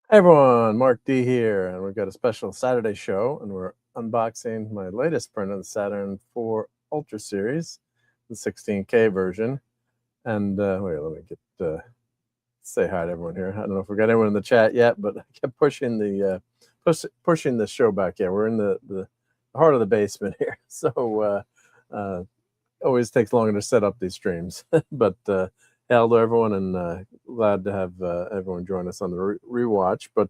Hey everyone, Marc D here, and we've got a special Saturday show, and we're unboxing my latest print of the Saturn 4 Ultra series, the 16K version. And wait, let me get say hi to everyone here. I don't know if we got anyone in the chat yet, but I kept pushing the pushing the show back. Yeah, we're in the heart of the basement here, so always takes longer to set up these streams. But hello everyone, and glad to have everyone join us on the rewatch. But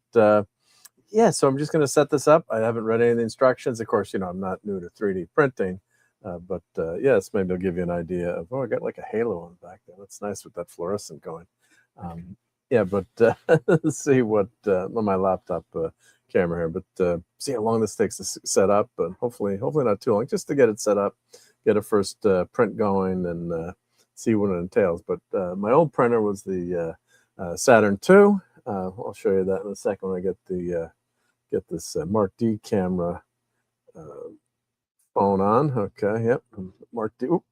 yeah, so I'm just going to set this up. I haven't read any of the instructions. Of course, I'm not new to 3D printing, but yes, maybe I'll give you an idea of, oh, I got like a halo on the back there. That's nice with that fluorescent going. Yeah, but let's see what on my laptop camera here, but see how long this takes to set up, but hopefully not too long, just to get it set up, get a first print going, and see what it entails. But my old printer was the Saturn 2. I'll show you that in a second when I get this Marc D camera phone on. Okay, yep, Marc D. Oop,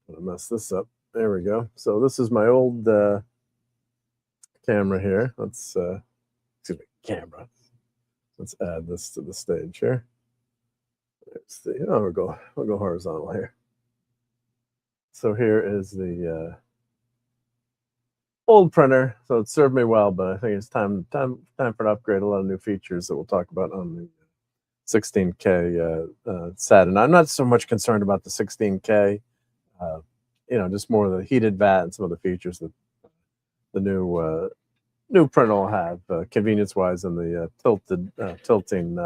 I'm gonna mess this up. There we go. So this is my old camera here. Let's excuse me, camera. Let's add this to the stage here. Let's see. Oh, we'll go horizontal here. So here is the old printer. So it served me well, but I think it's time for an upgrade. A lot of new features that we'll talk about on the 16K Saturn. I'm not so much concerned about the 16K. Just more of the heated vat and some of the features that the new printer will have, convenience-wise, in the tilting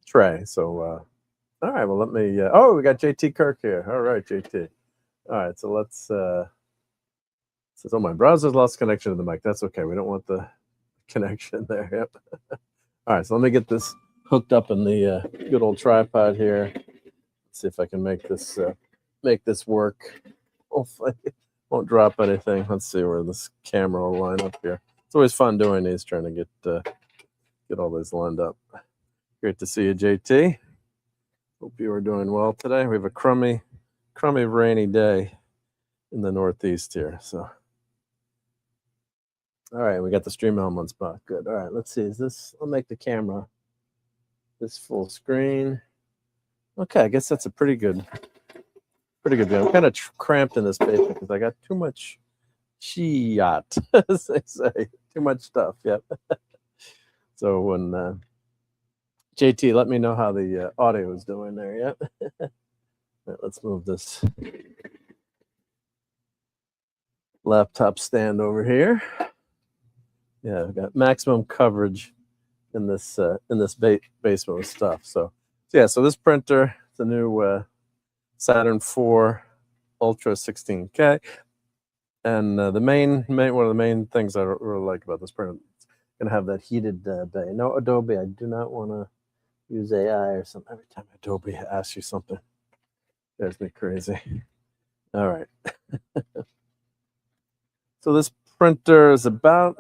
tray. So, all right, well, let me. Oh, we got JT Kirk here. All right, JT. All right, so let's. Says, oh, my browser's lost connection to the mic. That's okay. We don't want the connection there. Yep. All right, so let me get this hooked up in the good old tripod here. Let's see if I can make this work. Hopefully, it won't drop anything. Let's see where this camera will line up here. It's always fun doing these, trying to get all these lined up. Great to see you, JT. Hope you are doing well today. We have a crummy, rainy day in the Northeast here. So, all right, we got the stream helmet on spot. Good. All right, let's see. I'll make the camera this full screen. Okay, I guess that's a pretty good view. I'm kind of cramped in this basement because I got too much shot, as they say. Too much stuff. Yep. So when JT, let me know how the audio is doing there. Yep. Right, let's move this laptop stand over here. Yeah, I've got maximum coverage in this basement with stuff. So yeah, so this printer, it's a new Saturn 4 Ultra 16K, and one of the main things I really like about this printer, it's gonna have that heated bay. No Adobe. I do not want to use AI or something. Every time Adobe asks you something, drives me crazy. All right. So this printer is about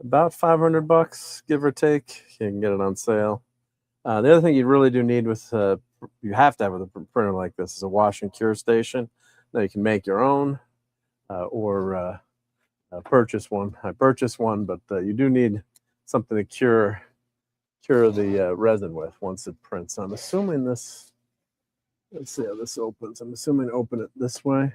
$500, give or take. You can get it on sale. The other thing you really do need you have to have with a printer like this is a wash and cure station. Now you can make your own or purchase one. I purchased one, but you do need something to cure the resin with once it prints. I'm assuming this. Let's see how this opens. I'm assuming open it this way.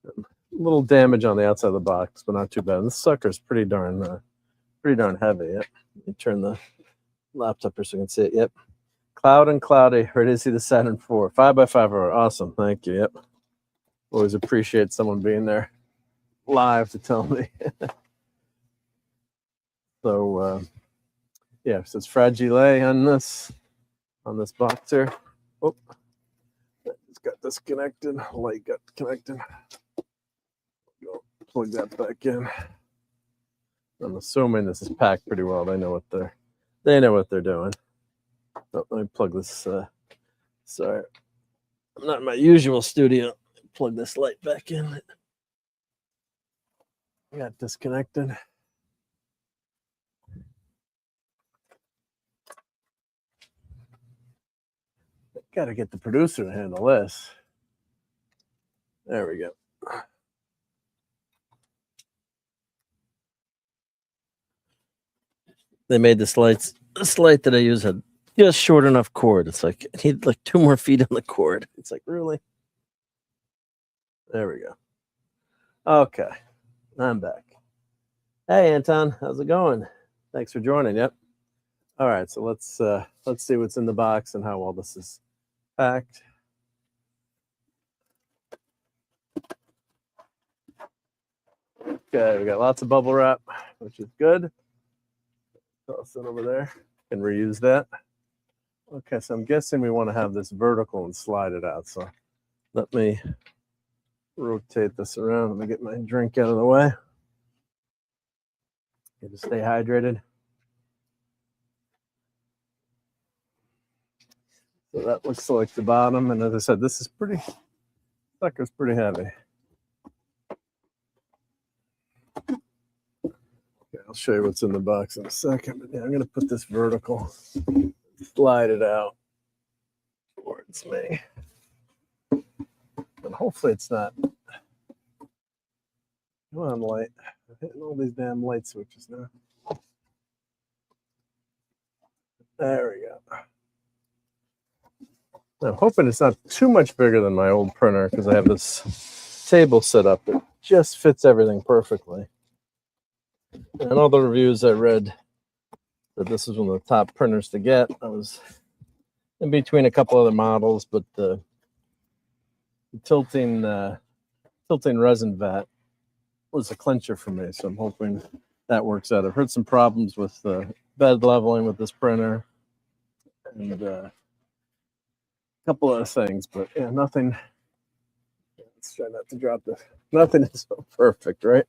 A little damage on the outside of the box, but not too bad. And this sucker's pretty darn heavy. Yep. Let me turn the laptop here so you can see it. Yep. Cloud and cloudy. Ready to see the Saturn 4. 5x5. Awesome. Thank you. Yep. Always appreciate someone being there live to tell me. So yeah, so it's fragile on this box here. Oh, it's got disconnected. Light got connected. Go plug that back in. I'm assuming this is packed pretty well. They know what they're doing. Oh, let me plug this. Sorry, I'm not in my usual studio. Plug this light back in. I got disconnected. Got to get the producer to handle this. There we go. they made this light that I use had just short enough cord. It's like I need like 2 more feet on the cord. It's like, really? There we go. Okay, I'm back. Hey, Anton, how's it going? Thanks for joining. Yep. All right, so let's see what's in the box and how well this is packed. Okay, we got lots of bubble wrap, which is good. Toss it over there. Can reuse that. Okay, so I'm guessing we want to have this vertical and slide it out. So let me rotate this around. Let me get my drink out of the way. Okay, to stay hydrated. So that looks like the bottom. And as I said, this is sucker's pretty heavy. Okay, I'll show you what's in the box in a second. But yeah, I'm going to put this vertical, slide it out towards me. And hopefully it's not. Come on, light. I'm hitting all these damn light switches now. There we go. I'm hoping it's not too much bigger than my old printer because I have this table set up that just fits everything perfectly. And all the reviews I read that this is one of the top printers to get. I was in between a couple other models, but the tilting resin vat was a clincher for me, so I'm hoping that works out. I've heard some problems with bed leveling with this printer and a couple other things, but yeah, nothing. Let's try not to drop this. Nothing is so perfect, right?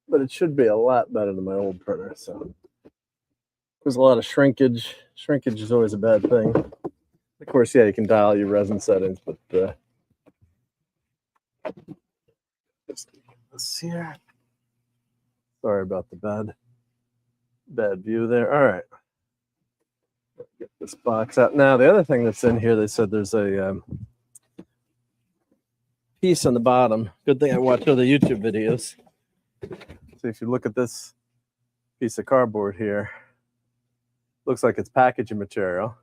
But it should be a lot better than my old printer. So there's a lot of shrinkage. Shrinkage is always a bad thing. Of course, yeah, you can dial your resin settings, but just this here. Sorry about the bad view there. All right. Get this box out. Now, the other thing that's in here, they said there's a piece on the bottom. Good thing I watch other YouTube videos. So if you look at this piece of cardboard here, looks like it's packaging material.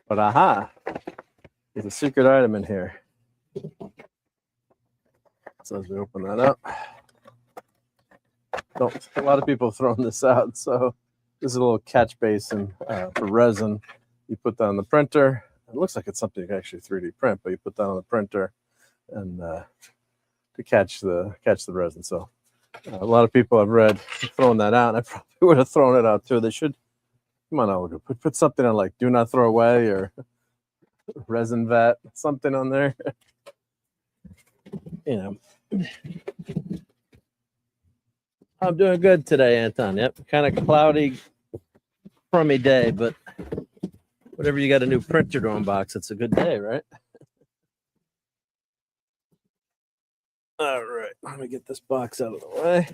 But aha, there's a secret item in here. So as we open that up, a lot of people have thrown this out. So this is a little catch basin for resin. You put that on the printer. It looks like it's something you can actually 3D print, but you put that on the printer and to catch the resin. So a lot of people I've read throwing that out, and I probably would have thrown it out too. They should, come on, Elegoo, put something on like do not throw away or resin vat, something on there. You know. I'm doing good today, Anton. Yep, kind of cloudy, crummy day, but whenever you got a new printer to unbox, it's a good day, right? All right, let me get this box out of the way.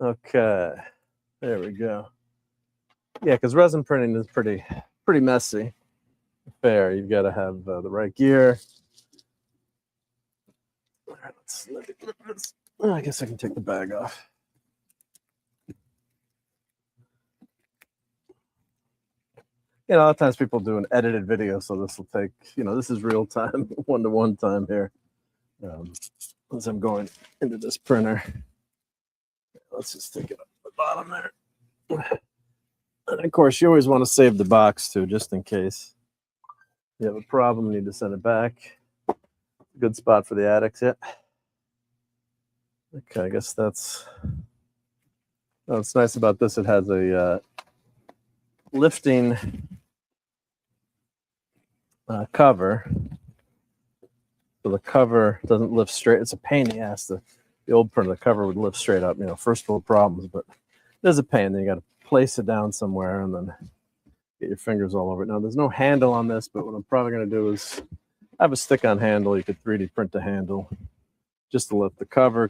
Okay, there we go. Yeah, because resin printing is pretty messy. Fair, you've got to have the right gear. All right, let's I guess I can take the bag off. You know, a lot of times people do an edited video, so this will take, you know, this is real time, one-to-one time here. As I'm going into this printer. Let's just take it up the bottom there. And of course, you always want to save the box too, just in case you have a problem, you need to send it back. Good spot for the addicts, yeah. Okay, I guess that's what's nice about this. It has a lifting cover. So the cover doesn't lift straight. It's a pain in the ass. The old printer, the cover would lift straight up. You know, first world problems, but there's a pain. Then you got to place it down somewhere and then get your fingers all over it. Now, there's no handle on this, but what I'm probably going to do is I have a stick-on handle. You could 3D print the handle just to lift the cover.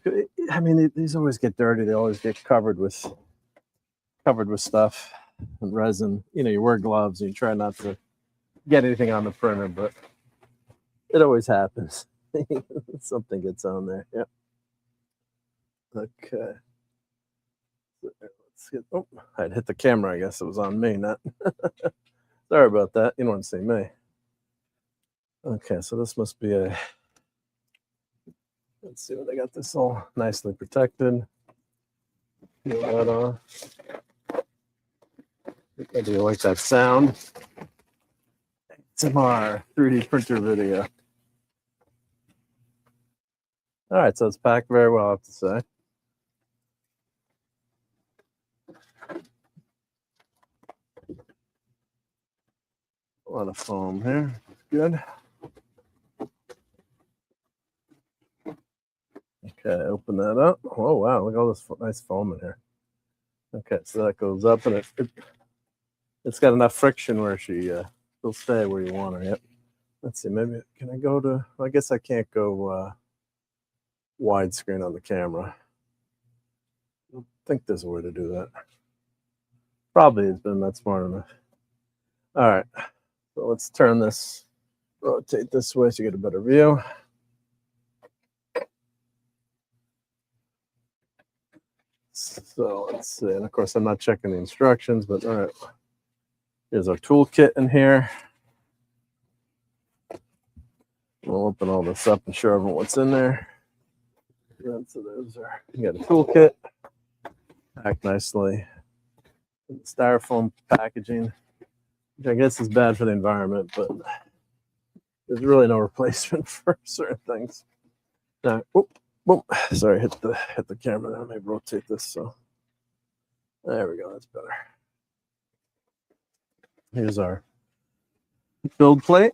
I mean, these always get dirty. They always get covered with stuff and resin. You know, you wear gloves and you try not to get anything on the printer, but it always happens. Something gets on there. Yep. Okay. Let's get, oh, I'd hit the camera. I guess it was on me, not. Sorry about that. You don't want to see me. Okay, so this must be a. Let's see what I got this all nicely protected. Peel that off. I do like that sound. ASMR 3D printer video. All right, so it's packed very well, I have to say. A lot of foam here. Good. Okay, open that up. Oh, wow, look at all this nice foam in here. Okay, so that goes up, and it's got enough friction where she'll stay where you want her. Yep. Let's see, maybe, can I go to, I guess I can't go widescreen on the camera. I think there's a way to do that. Probably has been not smart enough. All right, so let's turn this, rotate this way so you get a better view. So let's see, and of course I'm not checking the instructions, but all right. Here's our toolkit in here. We'll open all this up and show everyone what's in there. So there's our, you got a toolkit, packed nicely. Styrofoam packaging, which I guess is bad for the environment, but there's really no replacement for certain things. Now, whoop, sorry, hit the camera there. Maybe rotate this so. There we go, that's better. Here's our build plate.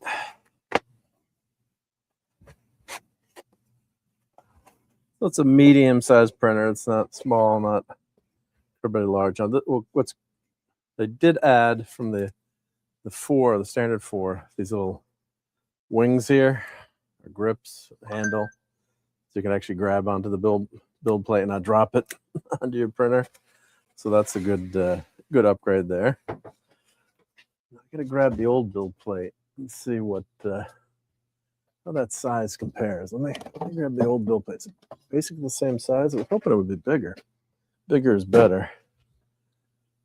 So it's a medium-sized printer. It's not small, not very large. Now, what's they did add from the standard 4, these little wings here, or grips, handle, so you can actually grab onto the build plate and not drop it onto your printer. So that's a good upgrade there. I'm gonna grab the old build plate and see what how that size compares. Let me grab the old build plate. It's basically the same size. I was hoping it would be bigger. Bigger is better.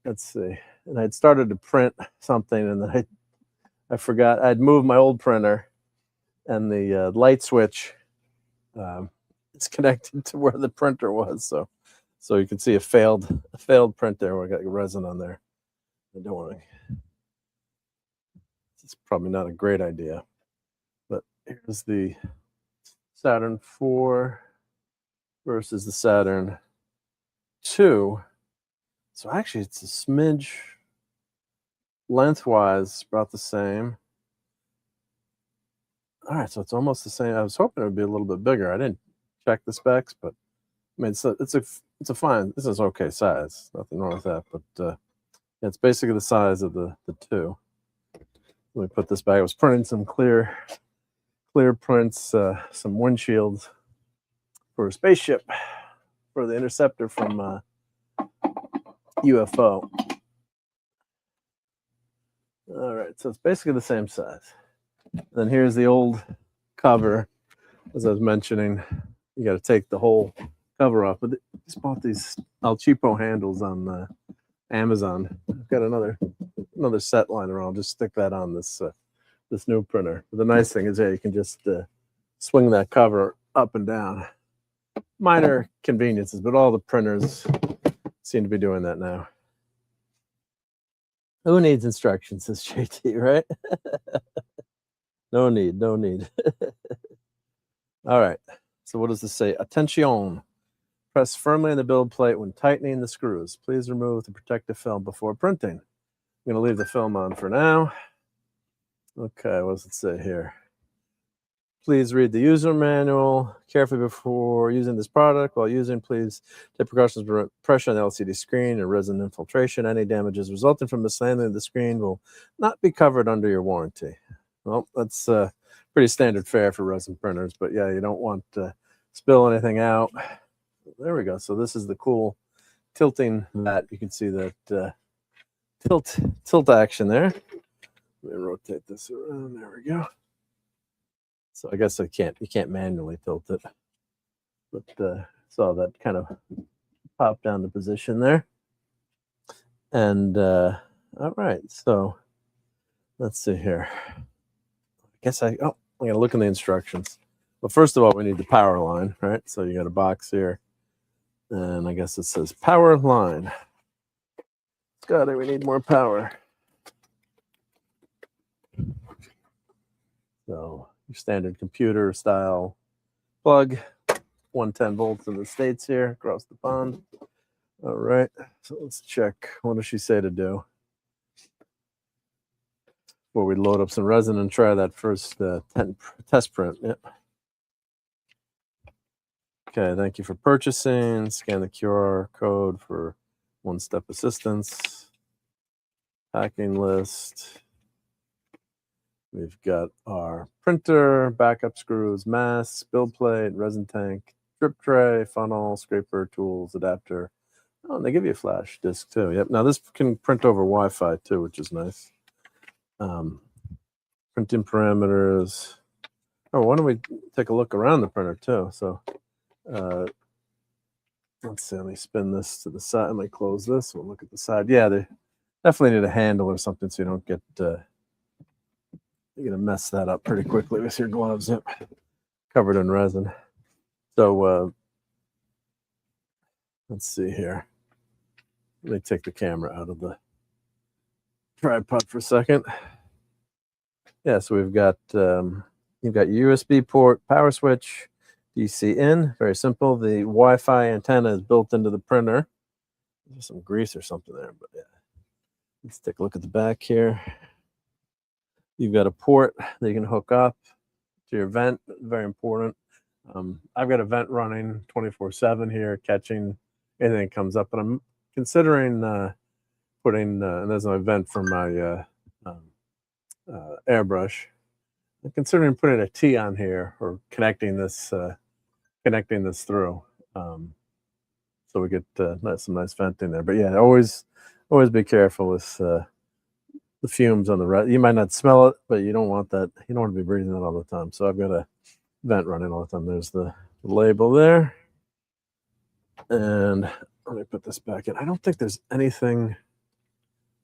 Let's see. And I'd started to print something, and then I forgot. I'd moved my old printer, and the light switch is connected to where the printer was. So you can see a failed print there where I got resin on there. I don't want to. It's probably not a great idea. But here's the Saturn 4 versus the Saturn 2. So actually, it's a smidge lengthwise, about the same. All right, so it's almost the same. I was hoping it would be a little bit bigger. I didn't check the specs, but I mean, it's a fine. This is okay size. Nothing wrong with that. But it's basically the size of the 2. Let me put this back. I was printing some clear prints, some windshields for a spaceship for the interceptor from UFO. All right, so it's basically the same size. Then here's the old cover. As I was mentioning, you got to take the whole cover off. But I just bought these El Cheapo handles on Amazon. I've got another set lying around. I'll just stick that on this new printer. But the nice thing is, you can just swing that cover up and down. Minor conveniences, but all the printers seem to be doing that now. Who needs instructions, says JT, right? No need. All right, so what does this say? Attention. Press firmly on the build plate when tightening the screws. Please remove the protective film before printing. I'm going to leave the film on for now. Okay, what does it say here? Please read the user manual carefully before using this product. While using, please take precautions to prevent pressure on the LCD screen and resin infiltration. Any damages resulting from mishandling of the screen will not be covered under your warranty. Well, that's pretty standard fare for resin printers, but yeah, you don't want to spill anything out. There we go. So this is the cool tilting mat. You can see that tilt action there. Let me rotate this around. There we go. So I guess you can't manually tilt it, but saw that kind of pop down to position there. And all right, so let's see here. I guess I'm gonna look in the instructions. Well, first of all, we need the power line, right? So you got a box here, and I guess it says power line. Scotty, we need more power. So your standard computer style plug, 110 volts in the States here across the pond. All right, so let's check. What does she say to do? Before we load up some resin and try that first test print. Yep. Okay, thank you for purchasing. Scan the QR code for one-step assistance. Packing list. We've got our printer, backup screws, mask, build plate, resin tank, drip tray, funnel, scraper, tools, adapter. Oh, and they give you a flash disk too. Yep. Now this can print over Wi-Fi too, which is nice. Printing parameters. Oh, why don't we take a look around the printer too? So let's see. Let me spin this to the side. Let me close this. We'll look at the side. Yeah, they definitely need a handle or something so you don't get. You're gonna mess that up pretty quickly with your gloves. Yep. Covered in resin. So let's see here. Let me take the camera out of the tripod for a second. Yeah, so we've got you've got USB port, power switch, DC in. Very simple. The Wi-Fi antenna is built into the printer. There's some grease or something there, but yeah. Let's take a look at the back here. You've got a port that you can hook up to your vent. Very important. I've got a vent running 24/7 here, catching anything that comes up, but I'm considering putting. And there's my vent for my airbrush. I'm considering putting a T on here or connecting this through, so we get some nice venting there. But yeah, always be careful with the fumes on the resin. You might not smell it, but you don't want that. You don't want to be breathing that all the time. So I've got a vent running all the time. There's the label there. And let me put this back in. I don't think there's anything. I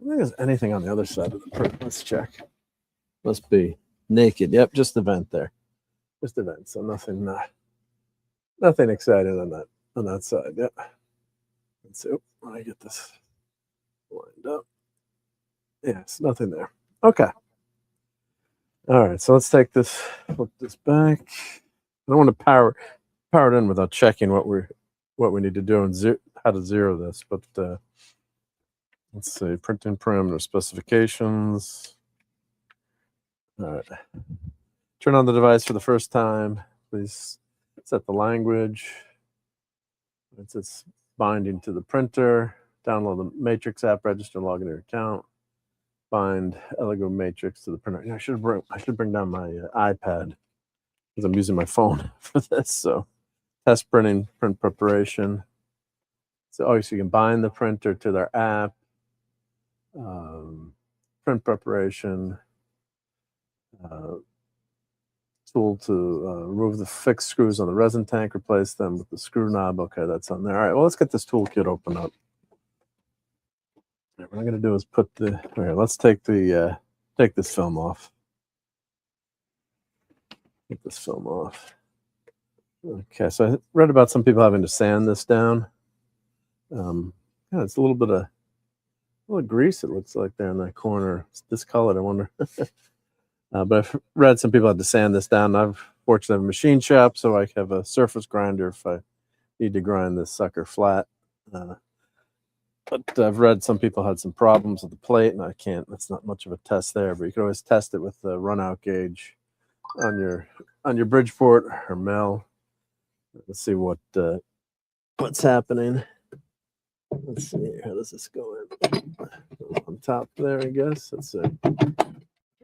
don't think there's anything on the other side of the print. Let's check. Must be naked. Yep, just the vent there. Just the vent. So nothing exciting on that side. Yep. Let's see. Let me get this lined up. Yes, nothing there. Okay. All right, so let's take this, flip this back. I don't want to power it in without checking what we need to do and how to zero this. But let's see, printing parameter specifications. All right. Turn on the device for the first time. Please set the language. It's binding to the printer. Download the Matrix app, register, log into your account. Bind Elegoo Matrix to the printer. Yeah, I should bring down my iPad because I'm using my phone for this. So test printing, print preparation. So obviously you can bind the printer to their app. Print preparation. Tool to remove the fixed screws on the resin tank, replace them with the screw knob. Okay, that's on there. All right, well, let's get this toolkit open up. What I'm going to do is put the. All right, let's take this film off. Take this film off. Okay, so I read about some people having to sand this down. Yeah, it's a little bit of grease. It looks like there in that corner. It's discolored. I wonder. But I've read some people had to sand this down. I've fortunately have a machine shop, so I have a surface grinder if I need to grind this sucker flat. But I've read some people had some problems with the plate, and I can't. That's not much of a test there, but you can always test it with the runout gauge on your Bridgeport or Mel. Let's see what's happening. Let's see, how does this go in? On top there, I guess. Let's see.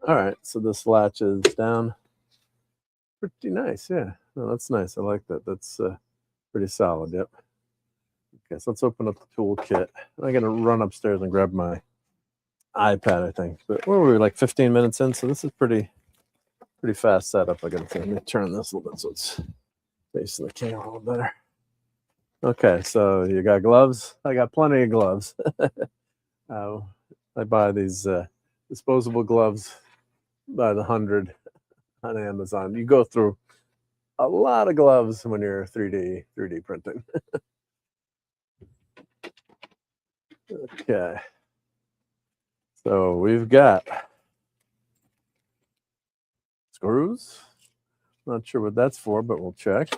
All right, so this latch is down. Pretty nice, yeah. No, that's nice. I like that. That's pretty solid. Yep. Okay, so let's open up the toolkit. I'm gonna run upstairs and grab my iPad, I think. But where were we, like 15 minutes in? So this is pretty fast setup. I gotta say. Let me turn this a little bit so it's facing the camera a little better. Okay, so you got gloves? I got plenty of gloves. I buy these disposable gloves by the 100 on Amazon. You go through a lot of gloves when you're 3D printing. Okay, so we've got screws. Not sure what that's for, but we'll check.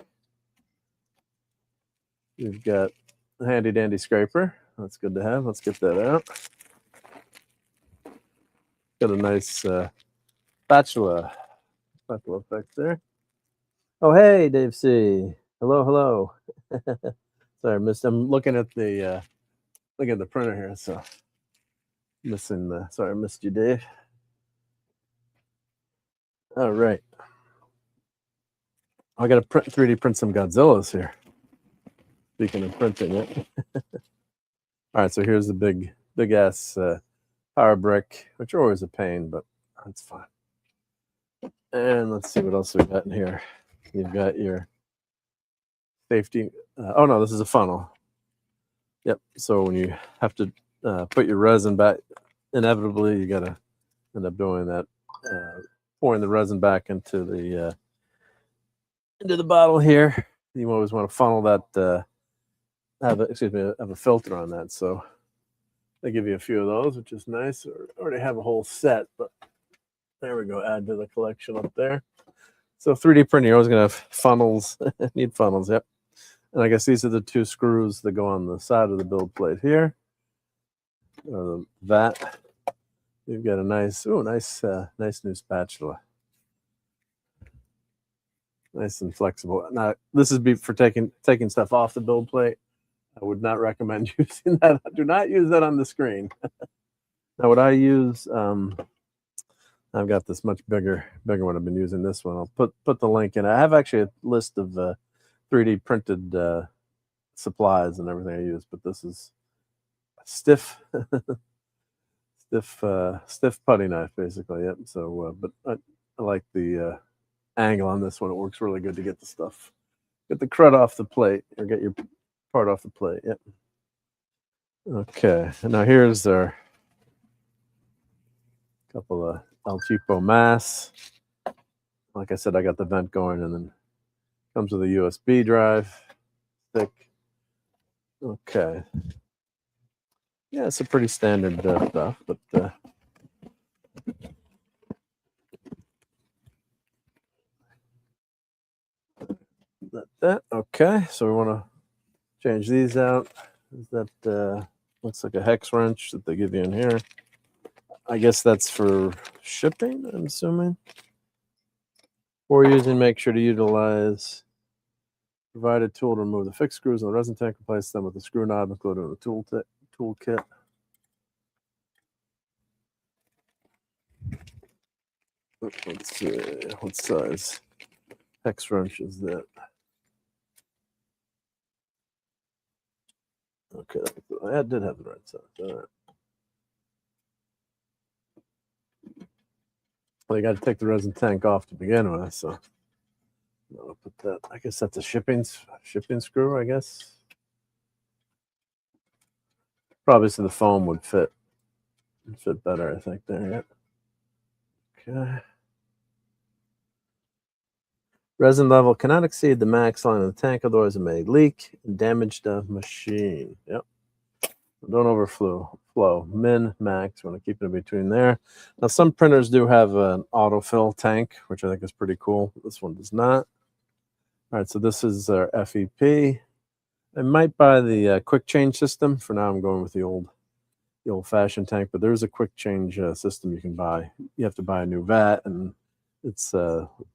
We've got a handy dandy scraper. That's good to have. Let's get that out. Got a nice spatula effect there. Oh, hey, Dave C. Hello, hello. Sorry, I'm looking at the printer here, so missing the. Sorry, I missed you, Dave. All right. I got to 3D print some Godzillas here. Speaking of printing it. All right, so here's the big ass power brick, which are always a pain, but that's fine. And let's see what else we got in here. You've got your safety. Oh no, this is a funnel. Yep. So when you have to put your resin back, inevitably you gotta end up doing that, pouring the resin back into the bottle here. You always want to funnel that. Have a filter on that. So they give you a few of those, which is nice. Or already have a whole set, but there we go. Add to the collection up there. So 3D printing, you're always gonna have funnels. Need funnels, yep. And I guess these are the two screws that go on the side of the build plate here. Or that. You've got a nice new spatula. Nice and flexible. Now this is for taking stuff off the build plate. I would not recommend using that. Do not use that on the screen. Now, what I use, I've got this much bigger one. I've been using this one. I'll put the link in. I have actually a list of 3D printed supplies and everything I use, but this is stiff putty knife, basically. Yep. So, but I like the angle on this one. It works really good to get the crud off the plate, or get your part off the plate. Yep. Okay. Now here's our couple of El Cheapo masks. Like I said, I got the vent going, and then comes with a USB drive stick. Okay. Yeah, it's a pretty standard stuff, but that. Okay, so we want to change these out. That looks like a hex wrench that they give you in here. I guess that's for shipping, I'm assuming. Before using, make sure to utilize provided tool to remove the fixed screws on the resin tank. Replace them with the screw knob included in the tool kit. Let's see, what size hex wrench is that? Okay, I did have the right size. All right. Well, you got to take the resin tank off to begin with, so I'll put that. I guess that's a shipping screw, I guess. Probably so the foam would fit better, I think, there. Yeah. Okay. Resin level cannot exceed the max line of the tank, otherwise it may leak and damage the machine. Yep. Don't overflow. Min, max, want to keep it in between there. Now, some printers do have an autofill tank, which I think is pretty cool. This one does not. All right, so this is our FEP. I might buy the quick change system. For now, I'm going with the old-fashioned tank, but there's a quick change system you can buy. You have to buy a new vat, and it's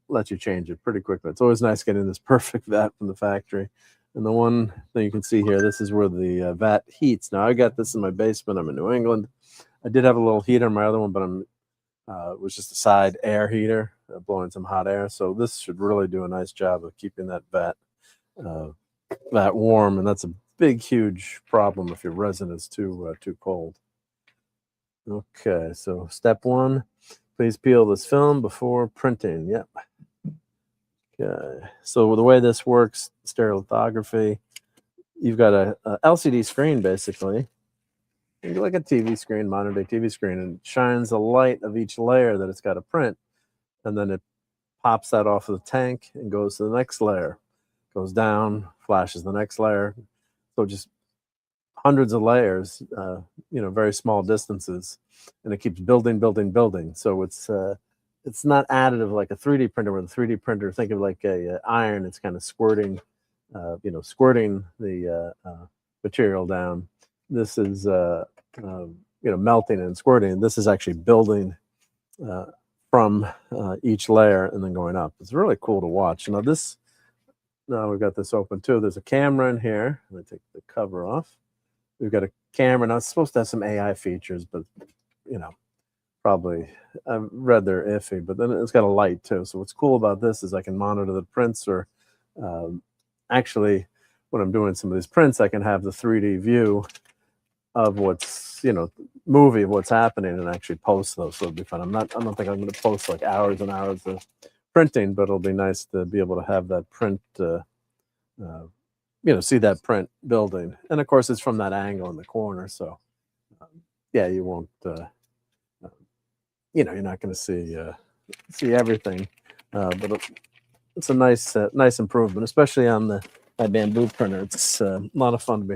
lets you change it pretty quickly. It's always nice getting this perfect vat from the factory. And the one thing you can see here, this is where the vat heats. Now, I got this in my basement. I'm in New England. I did have a little heater in my other one, but it was just a side air heater blowing some hot air. So this should really do a nice job of keeping that vat warm. And that's a big, huge problem if your resin is too cold. Okay, so step one, please peel this film before printing. Yep. Okay, so the way this works, stereolithography, you've got a LCD screen, basically, like a TV screen, modern day TV screen, and it shines the light of each layer that it's got to print, and then it pops that off of the tank and goes to the next layer, goes down, flashes the next layer. So just hundreds of layers, very small distances, and it keeps building. So it's not additive like a 3D printer, where the 3D printer, think of like a iron, it's kind of squirting, squirting the material down. This is melting and squirting. This is actually building from each layer and then going up. It's really cool to watch. Now we've got this open too. There's a camera in here. Let me take the cover off. We've got a camera. Now it's supposed to have some AI features, but probably I've read they're iffy. But then it's got a light too. So what's cool about this is I can monitor the prints, or actually, when I'm doing some of these prints, I can have the 3D view of what's movie of what's happening and actually post those. So it'll be fun. I don't think I'm going to post like hours and hours of printing, but it'll be nice to be able to have that print, see that print building. And of course, it's from that angle in the corner, so you won't, you're not going to see everything, but it's a nice improvement, especially on my bamboo printer. It's a lot of fun to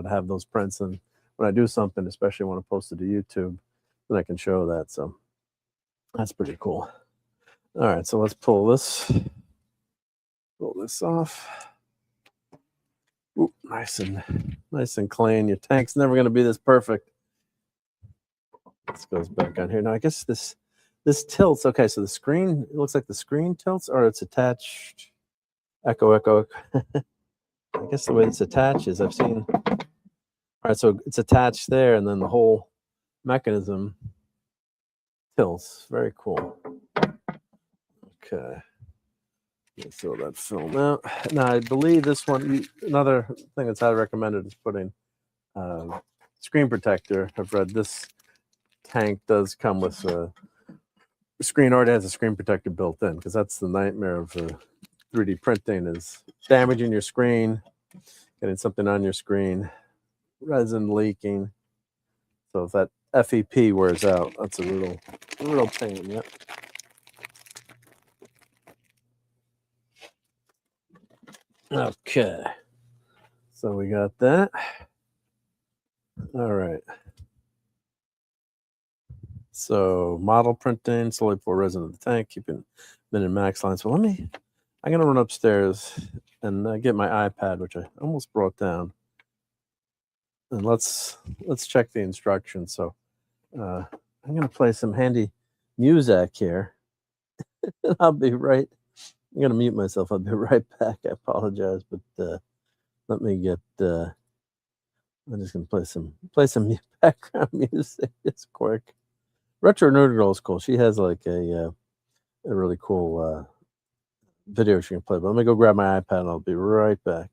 have those prints, and when I do something, especially when I post it to YouTube, then I can show that. So that's pretty cool. All right, so let's pull this off. Ooh, nice and clean. Your tank's never going to be this perfect. This goes back on here. Now I guess this tilts. Okay, so the screen, it looks like the screen tilts, or it's attached. Echo. I guess the way it's attached is, I've seen. All right, so it's attached there, and then the whole mechanism tilts. Very cool. Okay. Let's throw that film out. Now, I believe this one, another thing that's highly recommended is putting screen protector. I've read this tank does come with a screen, already has a screen protector built in, because that's the nightmare of 3D printing, is damaging your screen, getting something on your screen, resin leaking. So if that FEP wears out, that's a real pain. Yep. Okay. So we got that. All right. So model printing, slowly pour resin in the tank, keeping min and max lines. So I'm gonna run upstairs and get my iPad, which I almost brought down, and let's check the instructions. So I'm gonna play some handy music here. I'll be right. I'm gonna mute myself. I'll be right back. I apologize, but let me get. I'm just gonna play some background music. It's quick. Retro Nerd Girl is cool. She has like a really cool video she can play. But let me go grab my iPad and I'll be right back.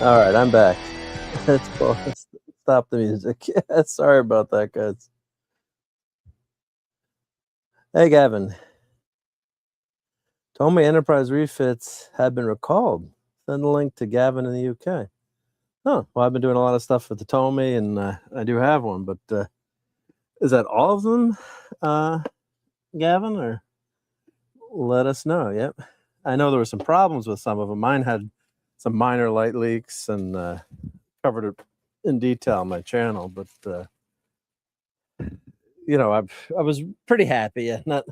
All right, I'm back. Let's stop the music. Sorry about that, guys. Hey, Gavin. Tomy Enterprise refits have been recalled. Send a link to Gavin in the UK. Oh, well, I've been doing a lot of stuff with the Tomy, and I do have one, but is that all of them, Gavin? Or let us know. Yep. I know there were some problems with some of them. Mine had some minor light leaks, and covered it in detail on my channel. But you know, I was pretty happy. Not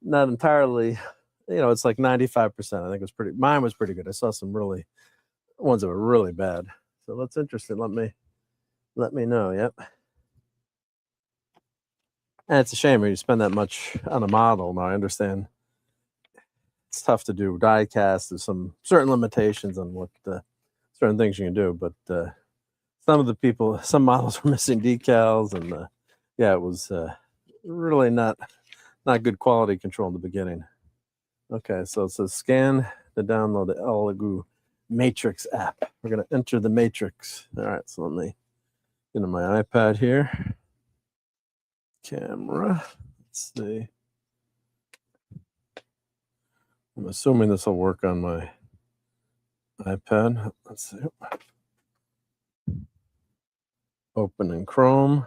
entirely. You know, it's like 95%. I think it was pretty. Mine was pretty good. I saw some really ones that were really bad. So that's interesting. Let me know. Yep. And it's a shame when you spend that much on a model. Now I understand it's tough to do die cast. There's some certain limitations on what certain things you can do, but some models were missing decals, and yeah, it was really not good quality control in the beginning. Okay, so it says scan to download the Elegoo Matrix app. We're gonna enter the matrix. All right, so let me get into my iPad here. Camera. Let's see. I'm assuming this will work on my iPad. Let's see. Open in Chrome.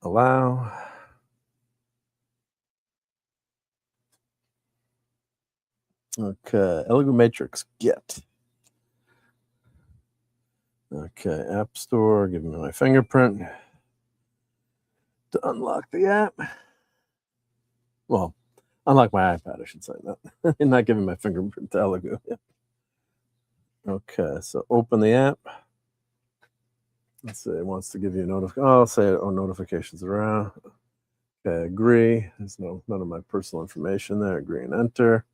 Allow. Okay, Elegoo Matrix get. Okay, App Store, give me my fingerprint to unlock the app. Well, unlock my iPad, I should say. Not giving my fingerprint to Elegoo. Yeah. Okay, so open the app. Let's see, it wants to give you a notification. Oh, I'll say notifications around. Okay, agree. There's none of my personal information there. Agree and enter.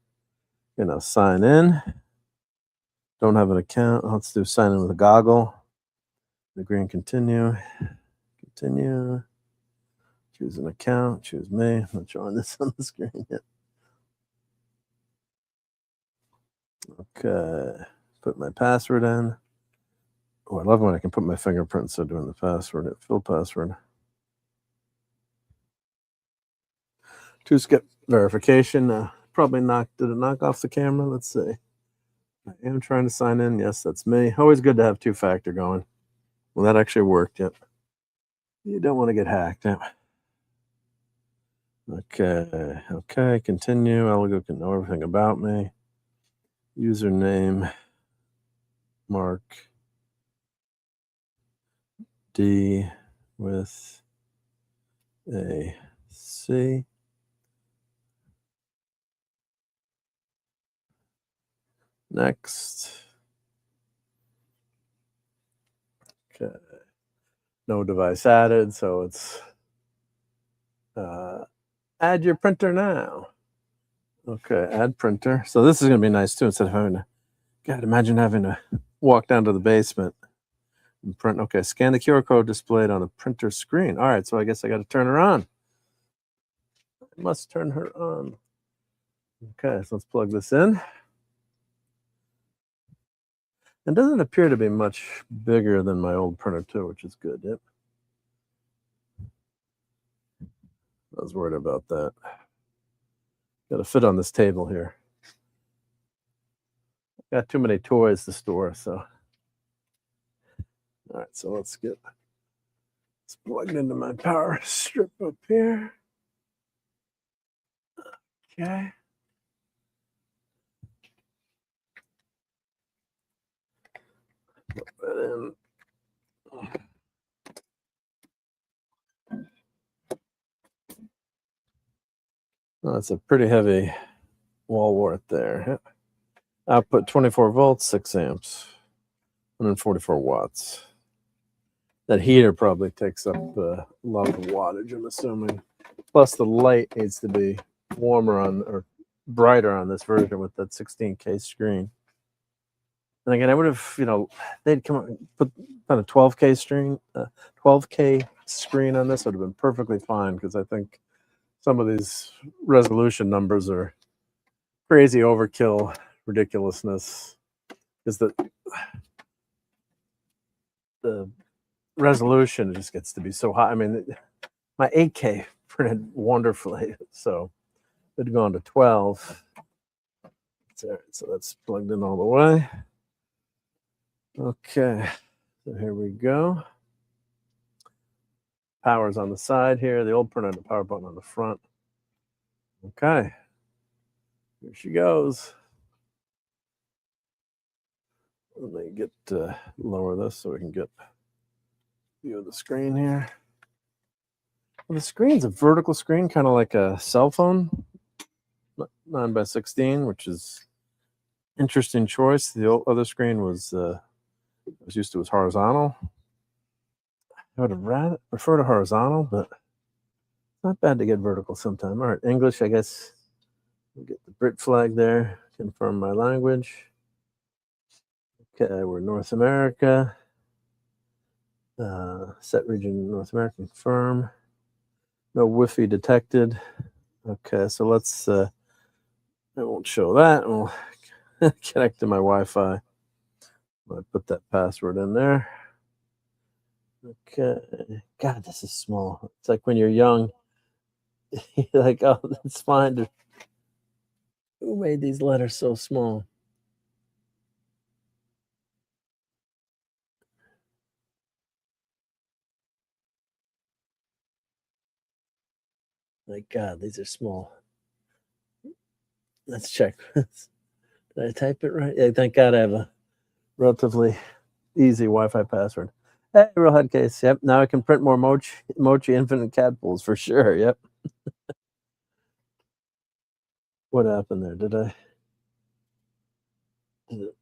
You know, sign in. Don't have an account. Let's do sign in with a goggle. Agree and continue. Continue. Choose an account. Choose me. I'm not showing this on the screen yet. Okay. Put my password in. Oh, I love when I can put my fingerprint instead of doing the password. Fill password. Two-step verification. Probably did it knock off the camera? Let's see. I am trying to sign in. Yes, that's me. Always good to have two-factor going. Well, that actually worked. Yep. You don't want to get hacked. Yep. Okay. Okay. Continue. Elegoo can know everything about me. Username. Marc D with a C. Next. Okay. No device added, so it's add your printer now. Okay, add printer. So this is going to be nice too. Instead of having to, God, imagine having to walk down to the basement and print. Okay, scan the QR code displayed on the printer screen. All right, so I guess I got to turn her on. I must turn her on. Okay, so let's plug this in. It doesn't appear to be much bigger than my old printer too, which is good. Yep. I was worried about that. Got to fit on this table here. Got too many toys to store, so. All right, so let's get it's plugged into my power strip up here. Okay. Put that in. Oh, that's a pretty heavy wall wart there. Output 24 volts, 6 amps, 144 watts. That heater probably takes up a lot of the wattage, I'm assuming. Plus the light needs to be warmer on or brighter on this version with that 16K screen. And again, I would have, you know, they'd come up put on a 12K screen, 12K screen on this would have been perfectly fine, because I think some of these resolution numbers are crazy overkill ridiculousness. Is that the resolution just gets to be so high. I mean, my 8K printed wonderfully, so it'd go on to 12. So that's plugged in all the way. Okay, so here we go. Power's on the side here. The old printer had the power button on the front. Okay, here she goes. Let me get lower this so we can get view of the screen here. Well, the screen's a vertical screen, kind of like a cell phone, 9x16, which is interesting choice. The other screen was used to was horizontal. I would have rather preferred a horizontal, but not bad to get vertical sometime. All right, English, I guess. We'll get the Brit flag there. Confirm my language. Okay, we're North America. Set region North America, confirm. No Wi-Fi detected. Okay, so let's, I won't show that. We'll connect to my Wi-Fi. I'll put that password in there. Okay. God, this is small. It's like when you're young, you're like, oh, that's fine. Who made these letters so small? My God, these are small. Let's check. Did I type it right? Yeah, thank God I have a relatively easy Wi-Fi password. Hey, real head case. Yep. Now I can print more Mochi Infinite cat pools for sure. Yep. What happened there? Did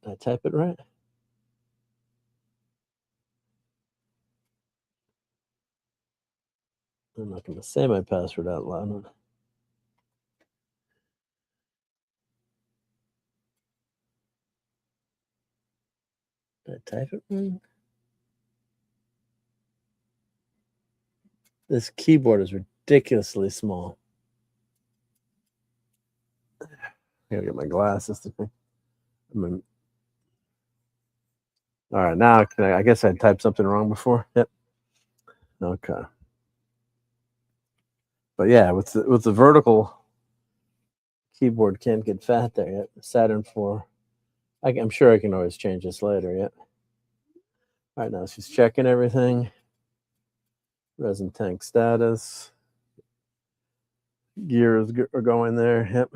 I type it right? I'm not going to say my password out loud. Did I type it wrong? This keyboard is ridiculously small. I gotta get my glasses. All right, now I guess I typed something wrong before. Yep. Okay. But yeah, with the vertical keyboard, can't get fat there yet. Saturn 4. I'm sure I can always change this later. Yep. All right, now she's checking everything. Resin tank status. Gears are going there. Yep.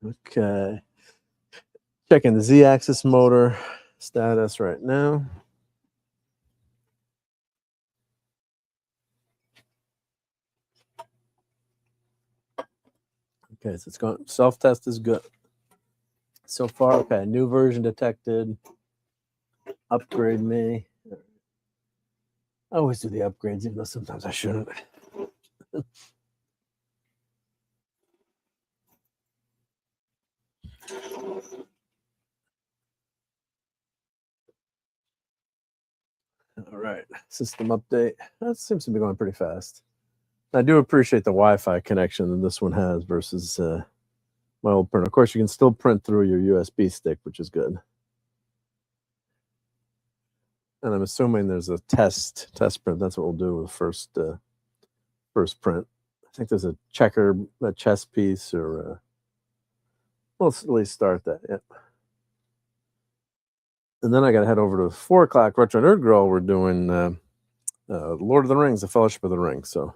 Okay. Checking the Z-axis motor status right now. Okay, so it's going. Self-test is good so far. Okay, new version detected. Upgrade me. I always do the upgrades, even though sometimes I shouldn't. All right, system update. That seems to be going pretty fast. I do appreciate the Wi-Fi connection that this one has versus my old printer. Of course, you can still print through your USB stick, which is good. And I'm assuming there's a test print. That's what we'll do with first print. I think there's a chess piece, or let's at least start that. Yep. And then I got to head over to 4 o'clock Retro Nerd Girl. We're doing Lord of the Rings, The Fellowship of the Ring. So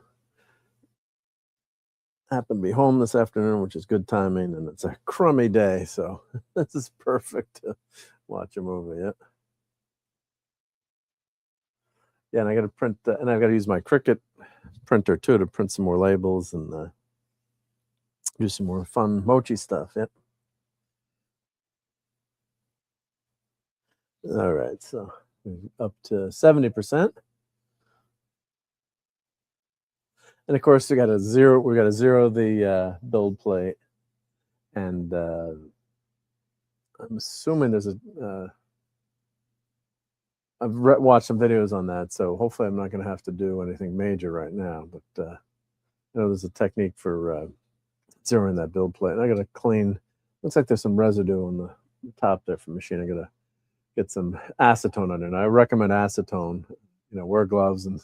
happen to be home this afternoon, which is good timing, and it's a crummy day, so this is perfect to watch a movie. Yeah, and I got to print, and I've got to use my Cricut printer too to print some more labels and do some more fun Mochi stuff. Yep. All right, so up to 70%. And of course, we got to zero the build plate, and I'm assuming there's I've watched some videos on that, so hopefully I'm not going to have to do anything major right now. But I know there's a technique for zeroing that build plate. And I got to clean. Looks like there's some residue on the top there from the machine. I got to get some acetone on it. And I recommend acetone. Wear gloves and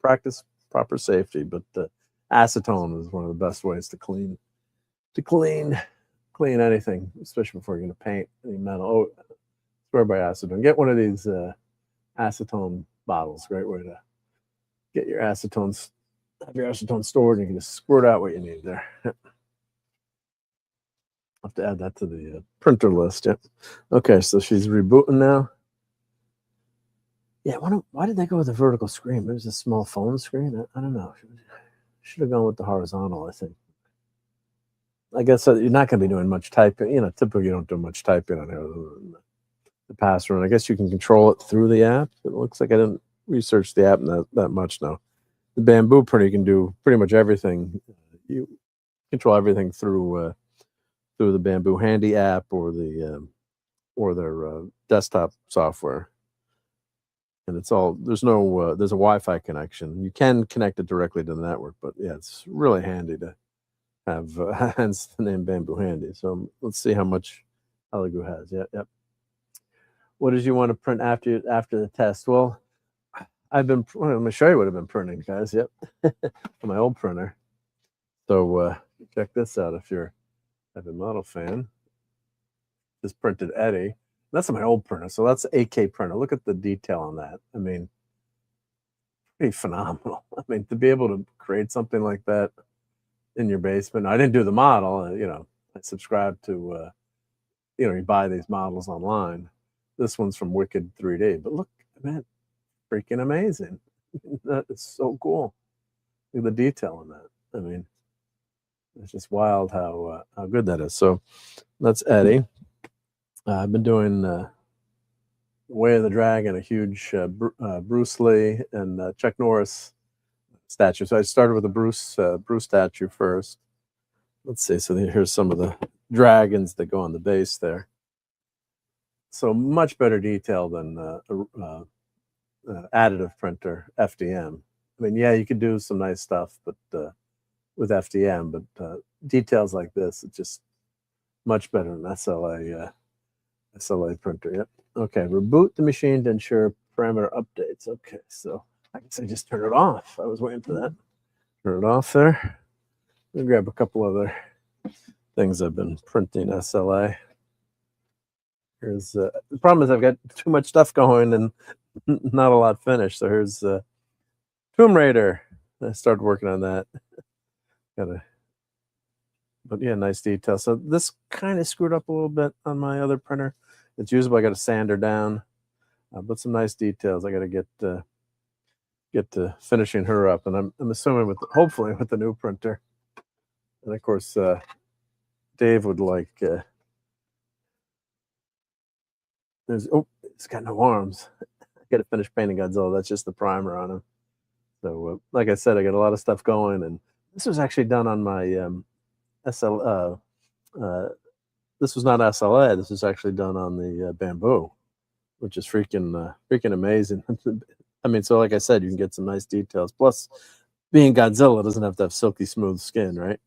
practice proper safety. But acetone is one of the best ways to clean anything, especially before you're going to paint any metal. Oh, swear by acetone. Get one of these acetone bottles. Great way to get your acetone, have your acetone stored, and you can just squirt out what you need there. I'll have to add that to the printer list. Yep. Okay, so she's rebooting now. Yeah, why did they go with a vertical screen? Maybe it's a small phone screen. I don't know. Should have gone with the horizontal, I think. I guess you're not going to be doing much typing. You know, typically you don't do much typing on here. The password. I guess you can control it through the app. It looks like I didn't research the app that much now. The Bamboo printer, you can do pretty much everything. You control everything through the Bamboo Handy app or their desktop software. And it's all there's a Wi-Fi connection. You can connect it directly to the network, but yeah, it's really handy to have. Hence the name Bamboo Handy. So let's see how much Elegoo has. Yep. What did you want to print after the test? Well, let me show you what I've been printing, guys. Yep, on my old printer. So check this out if you're a heavy model fan. This printed Eddie. That's my old printer. So that's an 8K printer. Look at the detail on that. I mean, pretty phenomenal. I mean, to be able to create something like that in your basement. I didn't do the model. You know, I subscribed to. You know, you buy these models online. This one's from Wicked 3D. But look, man, freaking amazing. That is so cool. Look at the detail on that. I mean, it's just wild how good that is. So that's Eddie. I've been doing Way of the Dragon, a huge Bruce Lee and Chuck Norris statue. So I started with the Bruce statue first. Let's see. So here's some of the dragons that go on the base there. So much better detail than additive printer FDM. I mean, yeah, you could do some nice stuff, but with FDM, but details like this, it's just much better than SLA printer. Yep. Okay, reboot the machine to ensure parameter updates. Okay, so I guess I just turn it off. I was waiting for that. Turn it off there. Let me grab a couple other things I've been printing SLA. Here's the problem is I've got too much stuff going and not a lot finished. So here's Tomb Raider. I started working on that. But yeah, nice detail. So this kind of screwed up a little bit on my other printer. It's usable. I got to sand her down, but some nice details. I got to get to finishing her up, and I'm assuming hopefully with the new printer. And of course, Dave would like. It's got no arms. I got to finish painting Godzilla. That's just the primer on him. So, like I said, I got a lot of stuff going, and this was actually done on my this was not SLA. This was actually done on the Bamboo, which is freaking amazing. I mean, so like I said, you can get some nice details. Plus, being Godzilla doesn't have to have silky smooth skin, right?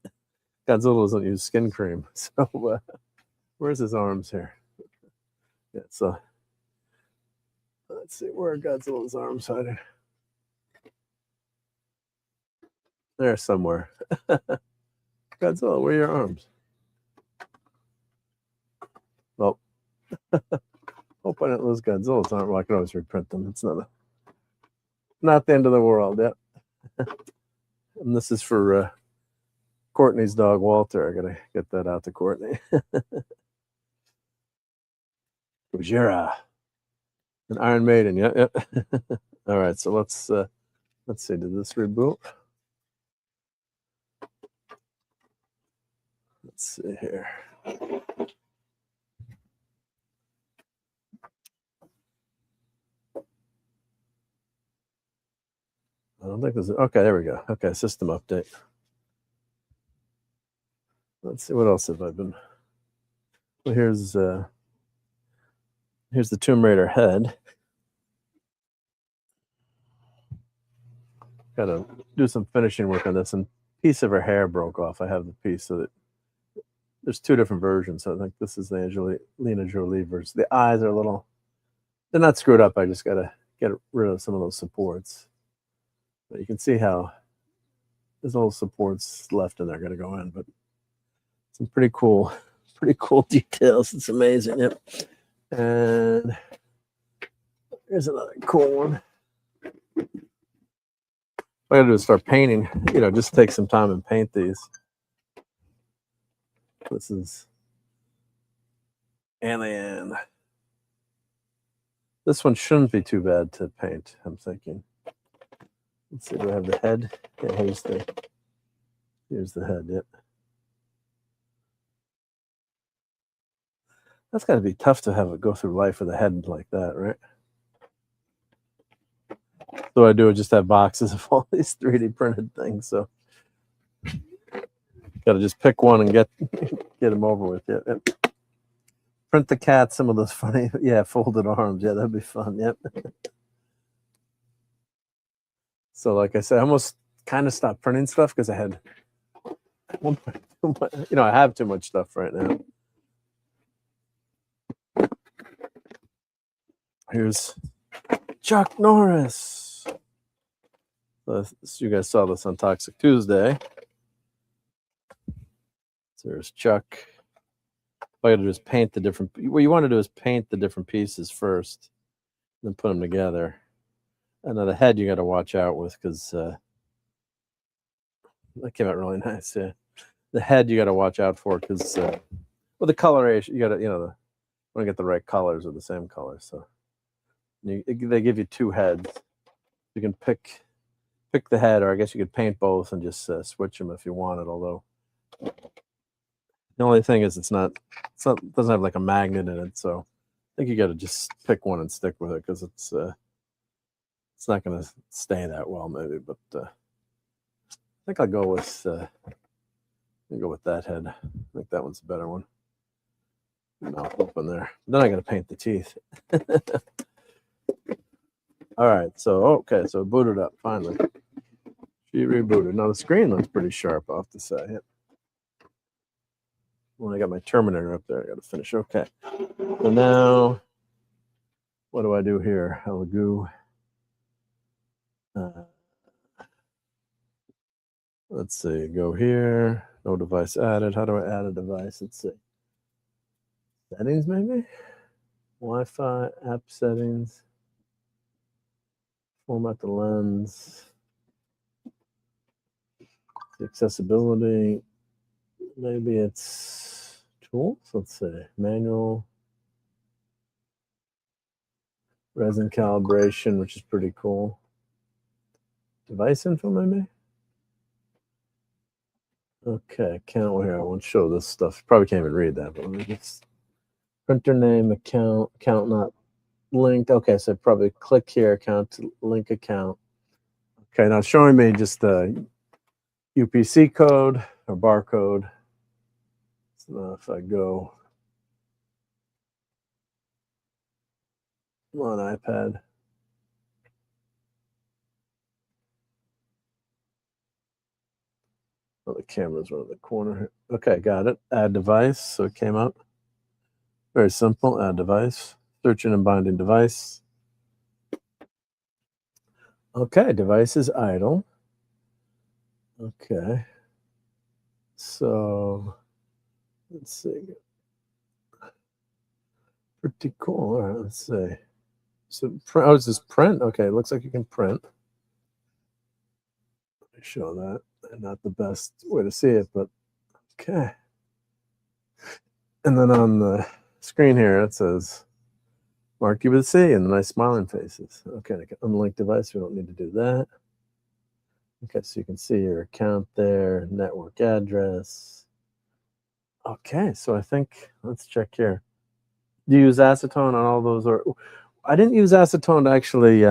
Godzilla doesn't use skin cream. So, where's his arms here? Yeah, so let's see where Godzilla's arms hiding. There somewhere. Godzilla, where are your arms? Well, hope I didn't lose Godzilla's arm. Well, I can always reprint them. It's not the end of the world. Yep. And this is for Courtney's dog, Walter. I gotta get that out to Courtney. Ujira. An Iron Maiden. Yep. All right. So let's see. Did this reboot? Let's see here. I don't think there's okay. There we go. Okay, system update. Let's see what else have I been. Well, here's the Tomb Raider head. Got to do some finishing work on this, and a piece of her hair broke off. I have the piece, so that there's two different versions. So I think this is the Angelina Jolie version. The eyes are they're not screwed up. I just got to get rid of some of those supports. But you can see how there's little supports left and they're going to go in, but some pretty cool details. It's amazing. Yep. And here's another cool one. What I gotta do is start painting. You know, just take some time and paint these. This is Alien. This one shouldn't be too bad to paint, I'm thinking. Let's see, do I have the head? Yeah, here's the head, yep. That's gotta be tough to have it go through life with a head like that, right? So what I do is just have boxes of all these 3D printed things, so gotta just pick one and get them over with. Yep. Print the cat, some of those funny, yeah, folded arms. Yeah, that'd be fun. Yep. So, like I said, I almost kind of stopped printing stuff because I had, you know, I have too much stuff right now. Here's Chuck Norris. So you guys saw this on Toxic Tuesday. So there's Chuck. All you gotta do is paint the different. What you want to do is paint the different pieces first, then put them together. And then the head you got to watch out with because that came out really nice. Yeah, the head you got to watch out for because well, the coloration you got to want to get the right colors or the same colors. So they give you two heads. You can pick the head, or I guess you could paint both and just switch them if you wanted. Although the only thing is it doesn't have like a magnet in it, so I think you got to just pick one and stick with it because it's not going to stay that well, maybe. But I think I'll go with that head. I think that one's a better one. Mouth open there. Then I got to paint the teeth. All right, so okay, so booted up finally. She rebooted. Now the screen looks pretty sharp, I'll have to say. Yep. When I got my Terminator up there, I got to finish. Okay. So now, what do I do here? Elegoo. Let's see. Go here. No device added. How do I add a device? Let's see. Settings, maybe. Wi-Fi app settings. Format the lens. The accessibility. Maybe it's tools. Let's see. Manual. Resin calibration, which is pretty cool. Device info, maybe? Okay, account here. I won't show this stuff. Probably can't even read that, but let me just printer name, account not linked. Okay, so probably click here, account to link account. Okay, now it's showing me just the UPC code or barcode. So now if I go on iPad. Oh, the camera's right in the corner here. Okay, got it. Add device. So it came up. Very simple. Add device. Searching and binding device. Okay, device is idle. Okay. So let's see. Pretty cool. All right, let's see. So oh, it's this print. Okay, it looks like you can print. Let me show that. Not the best way to see it, but okay. And then on the screen here, it says Marc D with a C and the nice smiling faces. Okay, unlink device. We don't need to do that. Okay, so you can see your account there, network address. Okay, so I think let's check here. Do you use acetone on all those? Or I didn't use acetone to actually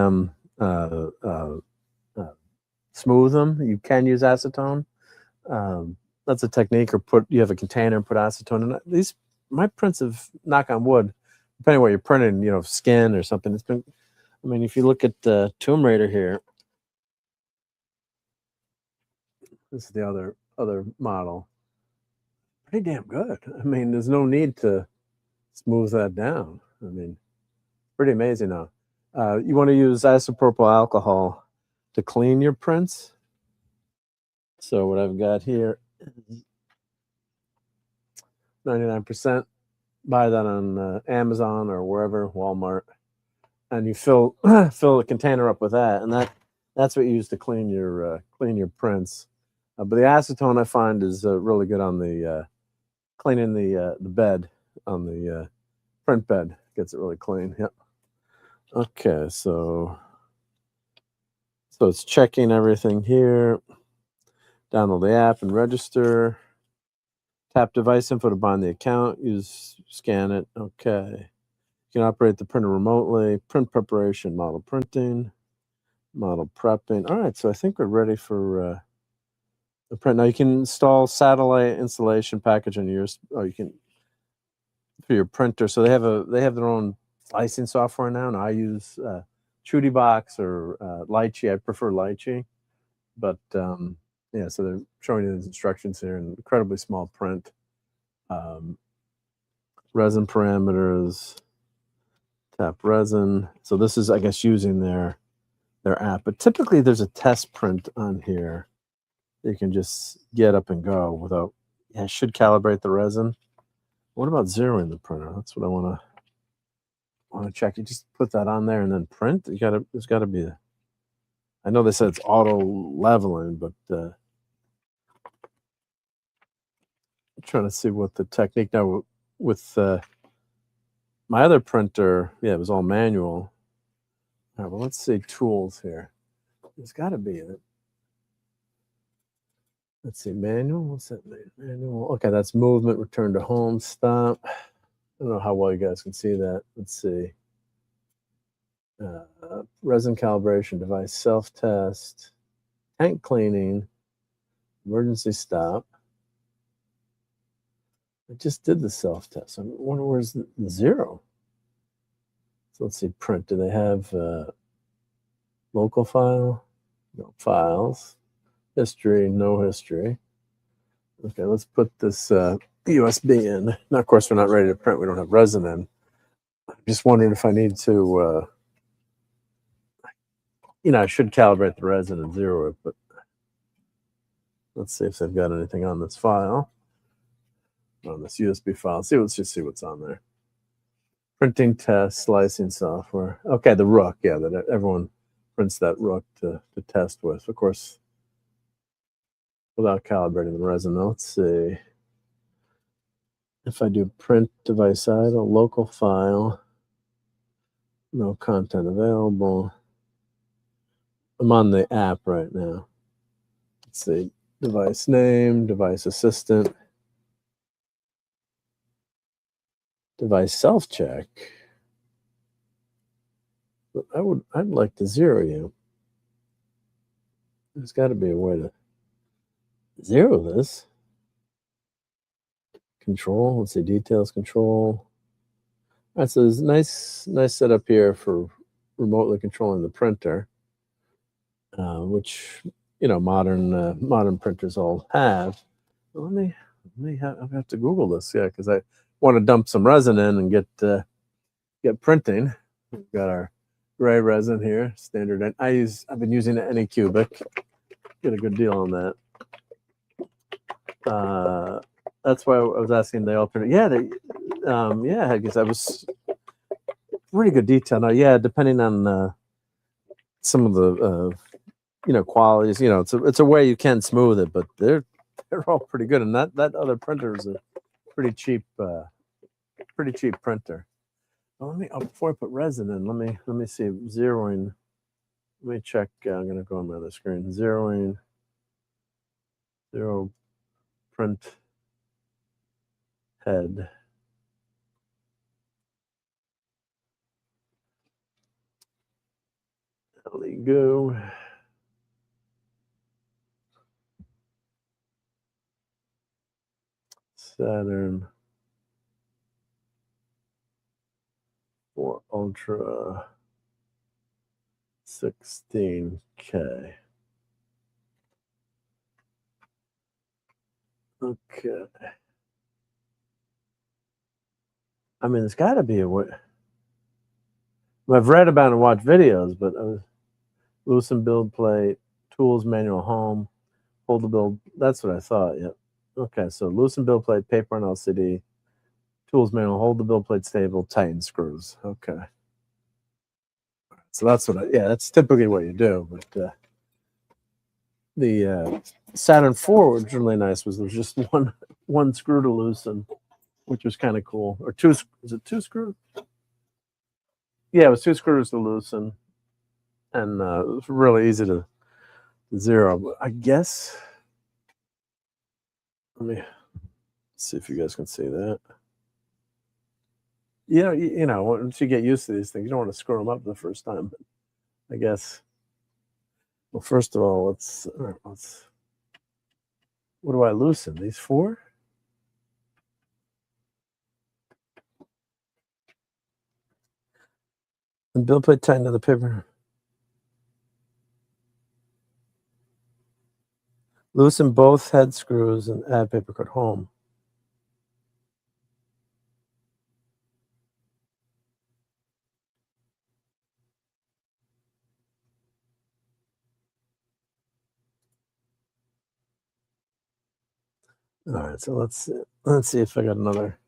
smooth them. You can use acetone. That's a technique. Or you have a container and put acetone in it. These my prints have, knock on wood, depending on what you're printing, skin or something. It's been. I mean, if you look at the Tomb Raider here, this is the other model. Pretty damn good. I mean, there's no need to smooth that down. I mean, pretty amazing now. You want to use isopropyl alcohol to clean your prints. So what I've got here is 99%. Buy that on Amazon or wherever, Walmart, and you fill the container up with that, and that That's what you use to clean your prints. But the acetone I find is really good on the cleaning the bed on the print bed. Gets it really clean. Yep. Okay, so it's checking everything here. Download the app and register. Tap device info to bind the account. Scan it. Okay. You can operate the printer remotely. Print preparation, model printing, model prepping. All right, so I think we're ready for the print. Now you can install satellite installation package on yours, or you can for your printer. So they have their own slicing software now. And I use ChudiBox or Lychee. I prefer Lychee, but yeah. So they're showing you the instructions here. An incredibly small print. Resin parameters. Tap resin. So this is, I guess, using their app. But typically, there's a test print on here. You can just get up and go without. Yeah, I should calibrate the resin. What about zeroing the printer? That's what I want to check. You just put that on there and then print. There's got to be a. I know they said it's auto leveling, but I'm trying to see what the technique now with my other printer. Yeah, it was all manual. All right, well, let's see tools here. There's got to be it. Let's see, manual. What's that? Manual. Okay, that's movement, return to home, stop. I don't know how well you guys can see that. Let's see. Resin calibration, device self-test, tank cleaning, emergency stop. I just did the self-test. I wonder where's the zero. So let's see, print. Do they have local file? No files. History, no history. Okay, let's put this USB in. Now, of course, we're not ready to print. We don't have resin in. I'm just wondering if I need to, I should calibrate the resin and zero it, but let's see if they've got anything on this file, on this USB file. Let's just see what's on there. Printing test, slicing software. Okay, the Rook, yeah, that everyone prints that Rook to test with. Of course, without calibrating the resin. Now, let's see. If I do print device idle, local file, no content available. I'm on the app right now. Let's see. Device name, device assistant, device self-check. But I'd like to zero you. There's got to be a way to zero this. Control, let's see, details control. All right, so there's nice setup here for remotely controlling the printer, which modern printers all have. Well, I have to Google this, yeah, because I want to dump some resin in and get printing. We've got our gray resin here, standard. I've been using Anycubic. Get a good deal on that. That's why I was asking the alternate. Yeah, I guess I was pretty good detail. Now, yeah, depending on some of the qualities, it's a way you can smooth it, but they're all pretty good. And that other printer is a pretty cheap printer. Well, before I put resin in, let me see zeroing. Let me check. I'm gonna go on my other screen. Zeroing, zero print head. Elegoo Saturn Ultra 16K. Okay. I mean, there's got to be a way. I've read about and watched videos, but loosen build plate, tools, manual home, hold the build. That's what I thought. Yep. Okay, so loosen build plate, paper on LCD, tools, manual, hold the build plate stable, tighten screws. Okay. So that's that's typically what you do. But the Saturn 4 was really nice. Was there was just one screw to loosen, which was kind of cool. Or two? Is it two screws? Yeah, it was two screws to loosen, and it was really easy to zero. But I guess. Let me see if you guys can see that. You know, once you get used to these things, you don't want to screw them up the first time. But I guess. Well, first of all, let's. What do I loosen? These four? And Bill put tighten to the paper. Loosen both head screws and add paper cut home. All right, so let's see if I got another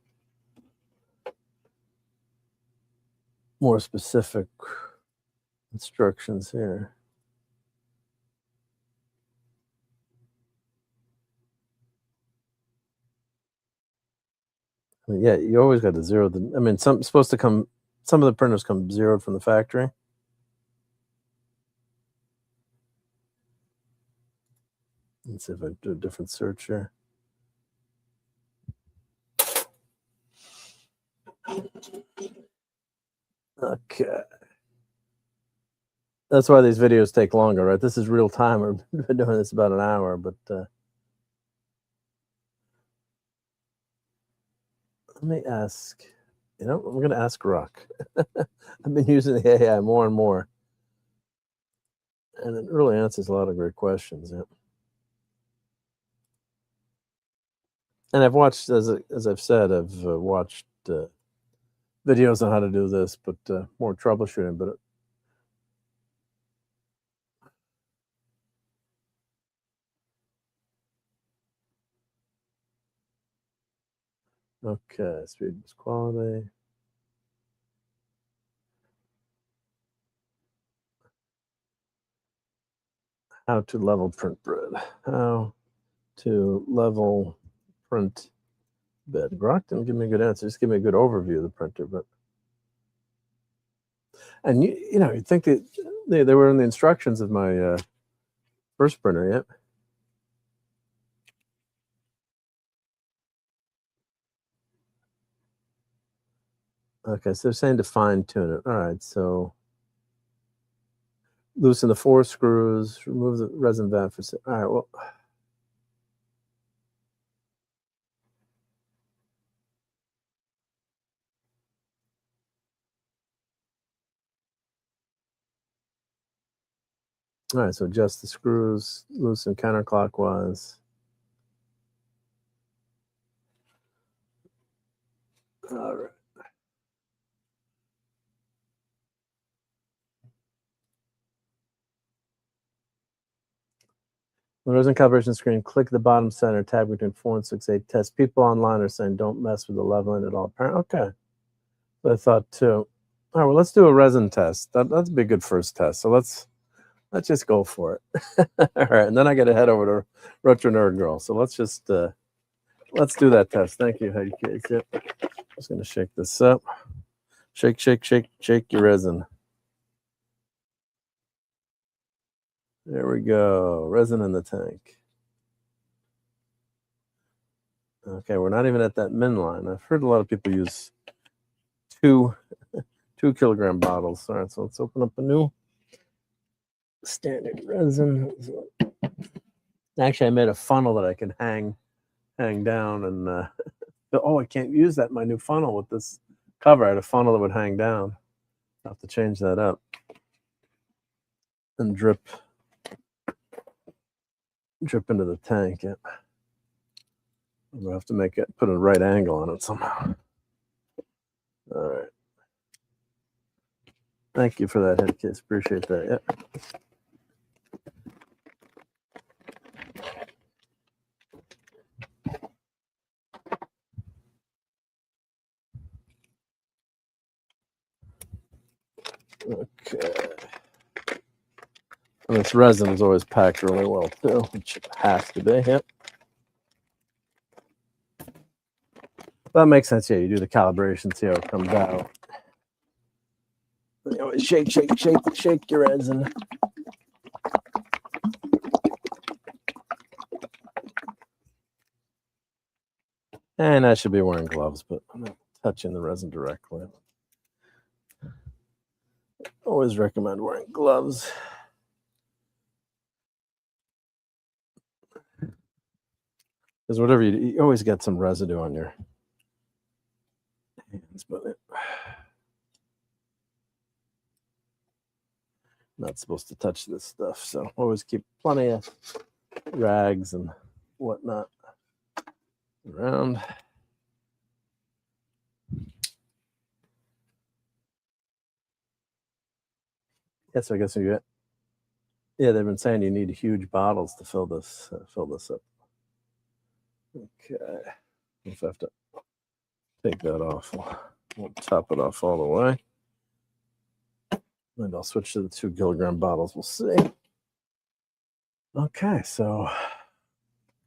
more specific instructions here. I mean, yeah, you always got to zero the. I mean, some supposed to come. Some of the printers come zeroed from the factory. Let's see if I do a different search here. Okay. That's why these videos take longer, right? This is real time. We've been doing this about an hour, but let me ask. You know, I'm going to ask Rock. I've been using the AI more and more, and it really answers a lot of great questions. Yeah. And I've watched, as I've said, I've watched videos on how to do this, but more troubleshooting. But okay, speed quality. How to level print bread. How to level print bed. Grok didn't give me a good answer. Just give me a good overview of the printer, but and you know, you'd think that they were in the instructions of my first printer, yeah. Okay, so they're saying to fine tune it. All right, so loosen the 4 screws, remove the resin vent for. All right, well. All right, so adjust the screws, loosen counterclockwise. All right. The resin calibration screen, click the bottom center tab between 4 and 6/8 test. People online are saying don't mess with the leveling at all. Okay, so I thought too. All right, well, let's do a resin test. That'd be a good first test. So let's just go for it. All right, and then I got to head over to Retro Nerd Girl. So let's just let's do that test. Thank you, hey kids. Yep. Just gonna shake this up. Shake, shake, shake, shake your resin. There we go. Resin in the tank. Okay, we're not even at that min line. I've heard a lot of people use 2 kilogram bottles. All right, so let's open up a new standard resin. Actually, I made a funnel that I can hang down, and oh, I can't use that in my new funnel with this cover. I had a funnel that would hang down. I'll have to change that up and drip into the tank. Yeah. We'll have to put a right angle on it somehow. All right. Thank you for that, head kiss. Appreciate that. Yeah. Okay. And this resin is always packed really well too, which it has to be. Yep. That makes sense. Yeah, you do the calibration, see how it comes out. You always shake your resin. And I should be wearing gloves, but I'm not touching the resin directly. Always recommend wearing gloves. Because whatever you always get some residue on your hands, but not supposed to touch this stuff. So always keep plenty of rags and whatnot around. Yeah, so I guess you get. Yeah, they've been saying you need huge bottles to fill this up. Okay, if I have to take that off, we'll top it off all the way. And I'll switch to the 2 kilogram bottles. We'll see. Okay, so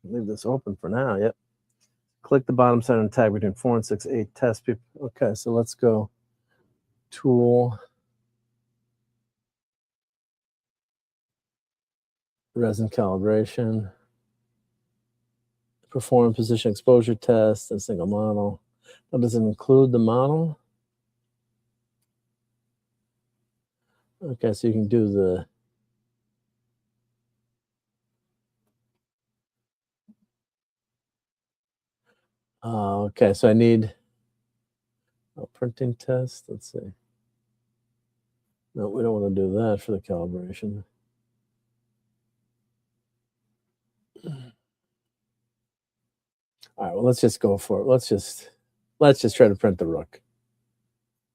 leave this open for now. Yep. Click the bottom center and tag between 4 and 6, 8 test people. Okay, so let's go tool, resin calibration, perform position exposure test, and single model. Now, does it include the model? Okay, so you can do the okay, so I need a printing test. Let's see. No, we don't want to do that for the calibration. All right, well, let's just go for it. Let's just try to print the rook.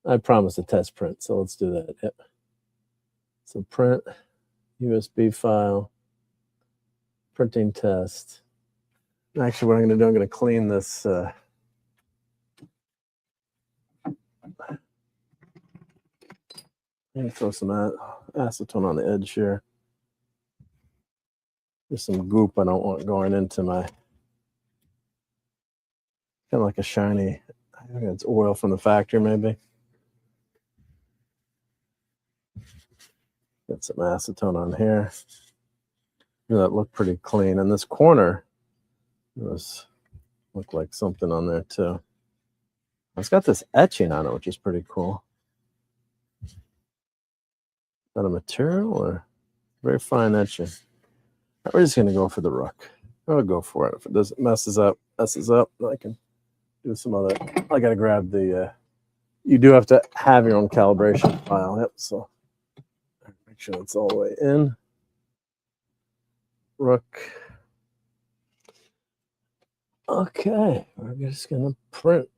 I promised a test print, so let's do that. Yep. So print, USB file, printing test. Actually, what I'm going to do, I'm going to clean this. I'm going to throw some acetone on the edge here. There's some goop I don't want going into my, kind of like a shiny, I think it's oil from the factory maybe. Get some acetone on here. That looked pretty clean. And this corner was looked like something on there too. It's got this etching on it, which is pretty cool. Is that a material or very fine etching? We're just gonna go for the rook. I'll go for it. If it doesn't messes up, I can do some other. I gotta grab the. You do have to have your own calibration file. Yep. So make sure it's all the way in. Rook. Okay, we're just gonna print.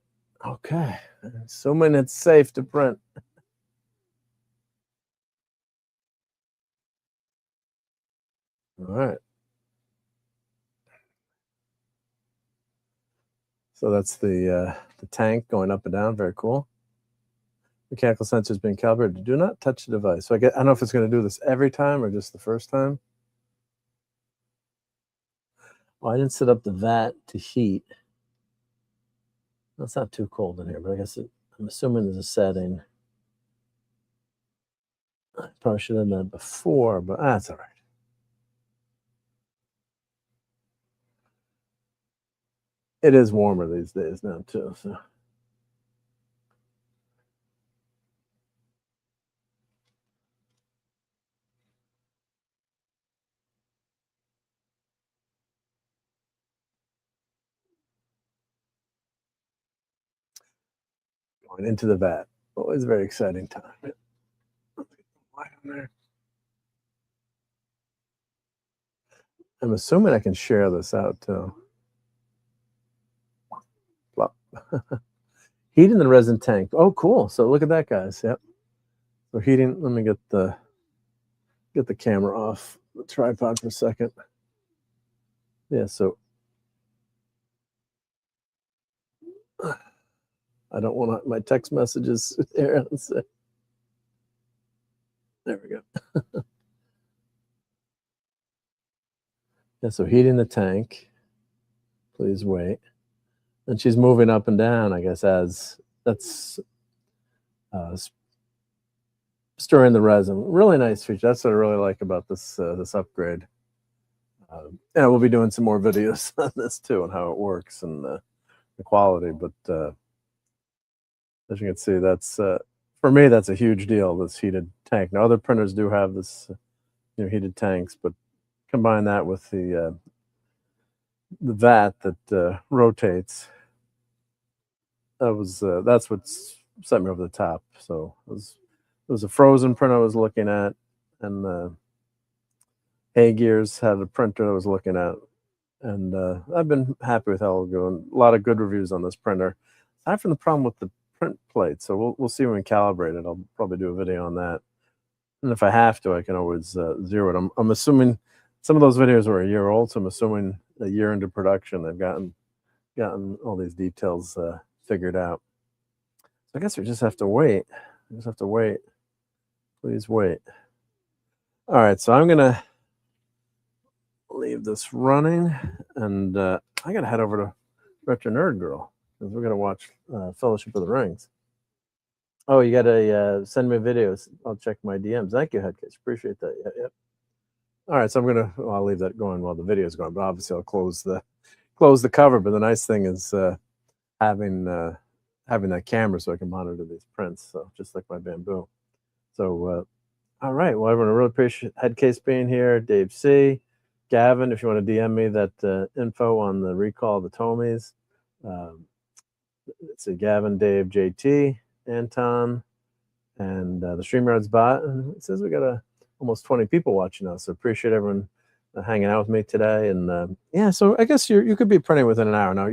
Okay, assuming it's safe to print. All right. So that's the tank going up and down. Very cool. Mechanical sensors being calibrated. Do not touch the device. So I don't know if it's going to do this every time or just the first time. Oh, I didn't set up the vat to heat. It's not too cold in here, but I guess I'm assuming there's a setting. I probably should have done that before, but that's all right. It is warmer these days now too. So. Going into the vat. Always a very exciting time. I'm assuming I can share this out too. Heating the resin tank. Oh, cool. So look at that, guys. Yep. So heating, let me get the camera off the tripod for a second. Yeah, so I don't want my text messages there. There we go. Yeah, so heating the tank. Please wait. And she's moving up and down, I guess, as that's stirring the resin. Really nice feature. That's what I really like about this this upgrade. And we'll be doing some more videos on this too, and how it works and the quality. But as you can see, that's for me, that's a huge deal. This heated tank. Now, other printers do have this, heated tanks, but combine that with the vat that rotates. That's what set me over the top. So it was a frozen print I was looking at, and Hay Gears had a printer I was looking at, and I've been happy with Elegoo, and a lot of good reviews on this printer. Aside from the problem with the print plate, so we'll see when we calibrate it. I'll probably do a video on that, and if I have to, I can always zero it. I'm assuming some of those videos were a year old, so I'm assuming a year into production they've gotten all these details figured out. So I guess we just have to wait. We just have to wait. Please wait. All right, so I'm gonna leave this running, and I gotta head over to Retro Nerd Girl because we're gonna watch Fellowship of the Rings. Oh, you gotta send me videos. I'll check my DMs. Thank you, Headcase. Appreciate that. Yep. All right, so I'll leave that going while the video is going, but obviously I'll close the cover. But the nice thing is having that camera so I can monitor these prints. So just like my bamboo. So all right, well, everyone, I really appreciate Headcase being here. Dave C, Gavin, if you want to DM me that info on the recall of the Tomies. It's Gavin, Dave, JT, Anton, and the StreamYard's bot. And it says we got almost 20 people watching us. So appreciate everyone hanging out with me today. And yeah, so I guess you could be printing within an hour. Now,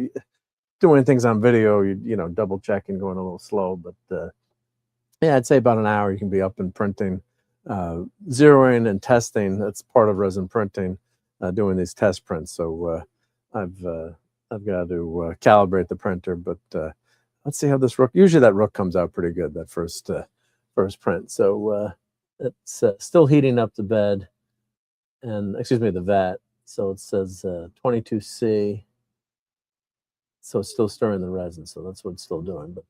doing things on video, you double checking, going a little slow, but yeah, I'd say about an hour you can be up and printing, zeroing and testing. That's part of resin printing, doing these test prints. So I've got to calibrate the printer, but let's see how this rook. Usually that rook comes out pretty good, that first print. So it's still heating up the bed, and excuse me, the vat. So it says 22C. So it's still stirring the resin. So that's what it's still doing. But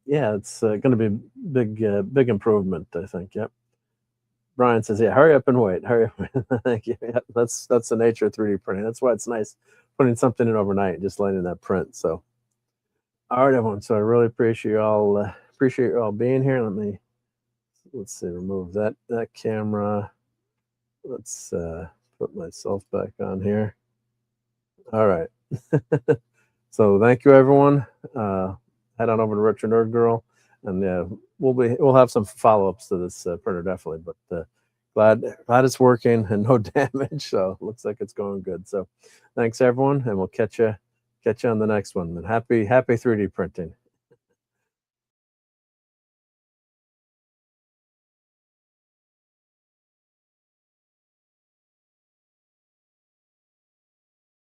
yeah, it's going to be big improvement, I think. Yep. Brian says, yeah, hurry up and wait. Hurry up. Thank you. Yep, that's the nature of 3D printing. That's why it's nice putting something in overnight and just letting that print. So, all right, everyone. So I really appreciate you all being here. Let's see, remove that camera. Let's put myself back on here. All right. So thank you, everyone. Head on over to Retro Nerd Girl, and we'll have some follow-ups to this printer definitely. But glad it's working and no damage. So it looks like it's going good. So thanks, everyone, and we'll catch you on the next one. And happy 3D printing.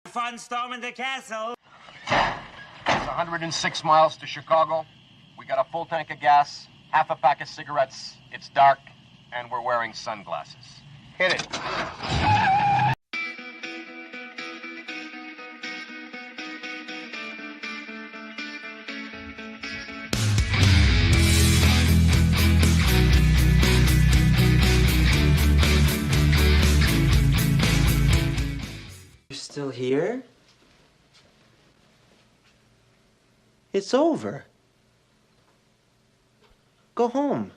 Fun storming the castle. It's 106 miles to Chicago. We got a full tank of gas, half a pack of cigarettes. It's dark, and we're wearing sunglasses. Hit it. You're still here? It's over. Go home.